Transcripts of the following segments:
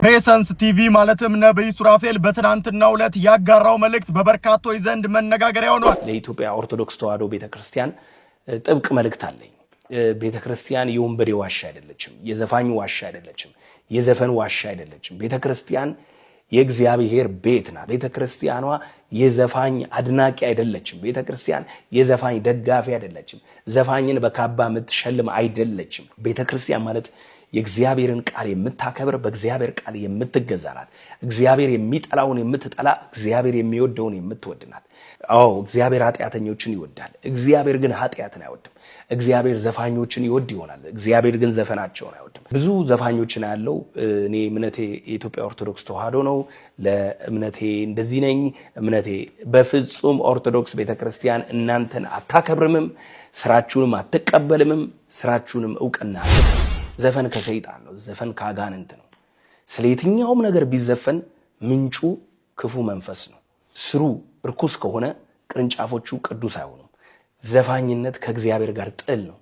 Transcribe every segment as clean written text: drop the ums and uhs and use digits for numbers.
ፕሬሰንስ ቲቪ ማለትም ነብይ ሱራፌል በትናንትናው ዕለት ያጋራው መልእክት በበርካቶች ዘንድ መነጋገሪያ ሆኗል። ለኢትዮጵያ ኦርቶዶክስ ተዋሕዶ ቤተክርስቲያን ጥብቅ መልእክት አለኝ። ቤተክርስቲያን የወንበዴ ዋሻ አይደለችም፣ የዘፋኝ ዋሻ አይደለችም፣ የዘፈን ዋሻ አይደለችም። ቤተክርስቲያን የእግዚአብሔር ቤት ናት። ቤተክርስቲያኗ የዘፋኝ አድናቂ አይደለችም። ቤተክርስቲያን የዘፋኝ ደጋፊ አይደለችም። ዘፋኝን በካባ የምትሸልም አይደለችም። ቤተክርስቲያን ማለት የእግዚአብሔርን ቃል የምታከብር በእግዚአብሔር ቃል የምትገዛ ናት። እግዚአብሔር የሚጠላውን የምትጠላ፣ እግዚአብሔር የሚወደውን የምትወድ ናት። እግዚአብሔር ኃጢአተኞችን ይወዳል። እግዚአብሔር ግን ኃጢአትን አይወድም። እግዚአብሔር ዘፋኞችን ይወድ ይሆናል፣ እግዚአብሔር ግን ዘፈናቸውን አይወድም። ብዙ ዘፋኞችን ያለው እኔ እምነቴ የኢትዮጵያ ኦርቶዶክስ ተዋሕዶ ነው፣ ለእምነቴ እንደዚህ ነኝ፣ እምነቴ በፍጹም ኦርቶዶክስ ቤተክርስቲያን እናንተን አታከብርምም፣ ስራችሁንም አትቀበልምም፣ ስራችሁንም ዕውቅና ዘፈን ከሰይጣን ነው። ዘፈን ከአጋንንት ነው። ስለየትኛውም ነገር ቢዘፈን ምንጩ ክፉ መንፈስ ነው። ስሩ እርኩስ ከሆነ ቅርንጫፎቹ ቅዱስ አይሆኑም። ዘፋኝነት ከእግዚአብሔር ጋር ጥል ነው።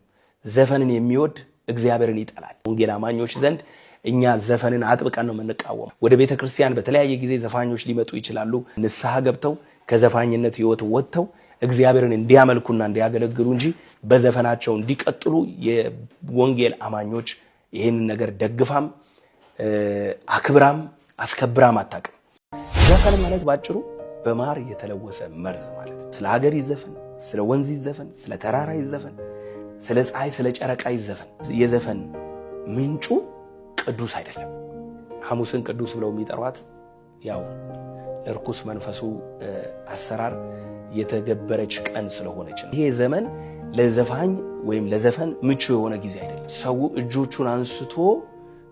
ዘፈንን የሚወድ እግዚአብሔርን ይጠላል። ወንጌል አማኞች ዘንድ እኛ ዘፈንን አጥብቀን ነው የምንቃወመው። ወደ ቤተክርስቲያን በተለያየ ጊዜ ዘፋኞች ሊመጡ ይችላሉ። ንስሐ ገብተው ከዘፋኝነት ህይወት ወጥተው እግዚአብሔርን እንዲያመልኩና እንዲያገለግሉ እንጂ በዘፈናቸው እንዲቀጥሉ የወንጌል አማኞች ይህንን ነገር ደግፋም አክብራም አስከብራም አታውቅም። ዘፈን ማለት ባጭሩ በማር የተለወሰ መርዝ ማለት ነው። ስለ ሀገር ይዘፈን፣ ስለ ወንዝ ይዘፈን፣ ስለ ተራራ ይዘፈን፣ ስለ ፀሐይ ስለ ጨረቃ ይዘፈን። የዘፈን ምንጩ ቅዱስ አይደለም። ሐሙስን ቅዱስ ብለው የሚጠሯት ያው ለርኩስ መንፈሱ አሰራር የተገበረች ቀን ስለሆነች ነው። ይሄ ዘመን ለዘፋኝ ወይም ለዘፈን ምቹ የሆነ ጊዜ አይደለም። ሰው እጆቹን አንስቶ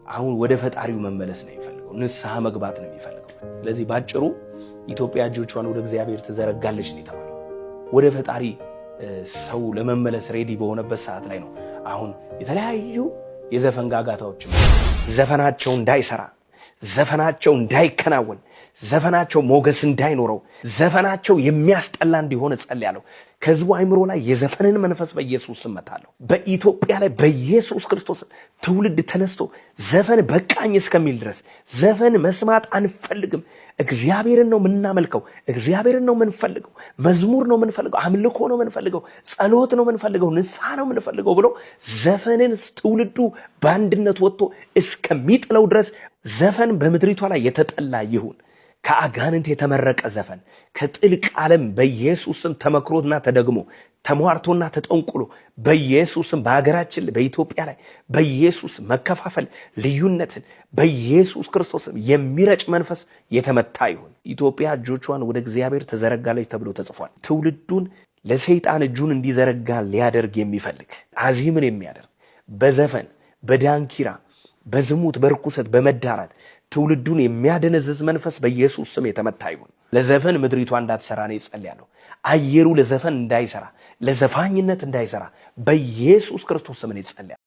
አሁን ወደ ፈጣሪው መመለስ ነው የሚፈልገው፣ ንስሐ መግባት ነው የሚፈልገው። ስለዚህ ባጭሩ ኢትዮጵያ እጆቿን ወደ እግዚአብሔር ትዘረጋለች ነው የተባለው። ወደ ፈጣሪ ሰው ለመመለስ ሬዲ በሆነበት ሰዓት ላይ ነው አሁን የተለያዩ የዘፈን ጋጋታዎች ዘፈናቸው እንዳይሰራ፣ ዘፈናቸው እንዳይከናወን፣ ዘፈናቸው ሞገስ እንዳይኖረው፣ ዘፈናቸው የሚያስጠላ እንዲሆን ጸልያለሁ። ከህዝቡ አይምሮ ላይ የዘፈንን መንፈስ በኢየሱስ ስም መታለሁ። በኢትዮጵያ ላይ በኢየሱስ ክርስቶስ ትውልድ ተነስቶ ዘፈን በቃኝ እስከሚል ድረስ ዘፈን መስማት አንፈልግም፣ እግዚአብሔርን ነው የምናመልከው፣ እግዚአብሔርን ነው የምንፈልገው፣ መዝሙር ነው የምንፈልገው፣ አምልኮ ነው የምንፈልገው፣ ጸሎት ነው የምንፈልገው፣ ንስሐ ነው የምንፈልገው ብሎ ዘፈንን ትውልዱ በአንድነት ወጥቶ እስከሚጥለው ድረስ ዘፈን በምድሪቷ ላይ የተጠላ ይሁን። ከአጋንንት የተመረቀ ዘፈን ከጥልቅ ዓለም በኢየሱስ ስም ተመክሮና ተደግሞ ተሟርቶና ተጠንቁሎ በኢየሱስ ስም በሀገራችን በኢትዮጵያ ላይ በኢየሱስ መከፋፈል ልዩነትን በኢየሱስ ክርስቶስ የሚረጭ መንፈስ የተመታ ይሁን። ኢትዮጵያ እጆቿን ወደ እግዚአብሔር ተዘረጋለች ተብሎ ተጽፏል። ትውልዱን ለሰይጣን እጁን እንዲዘረጋ ሊያደርግ የሚፈልግ አዚምን የሚያደርግ በዘፈን በዳንኪራ በዝሙት በርኩሰት በመዳራት ትውልዱን የሚያደነዝዝ መንፈስ በኢየሱስ ስም የተመታ ይሁን። ለዘፈን ምድሪቷ እንዳትሰራ ነው ጸልያለሁ። አየሩ ለዘፈን እንዳይሰራ፣ ለዘፋኝነት እንዳይሰራ በኢየሱስ ክርስቶስ ስም ነው ጸልያለሁ።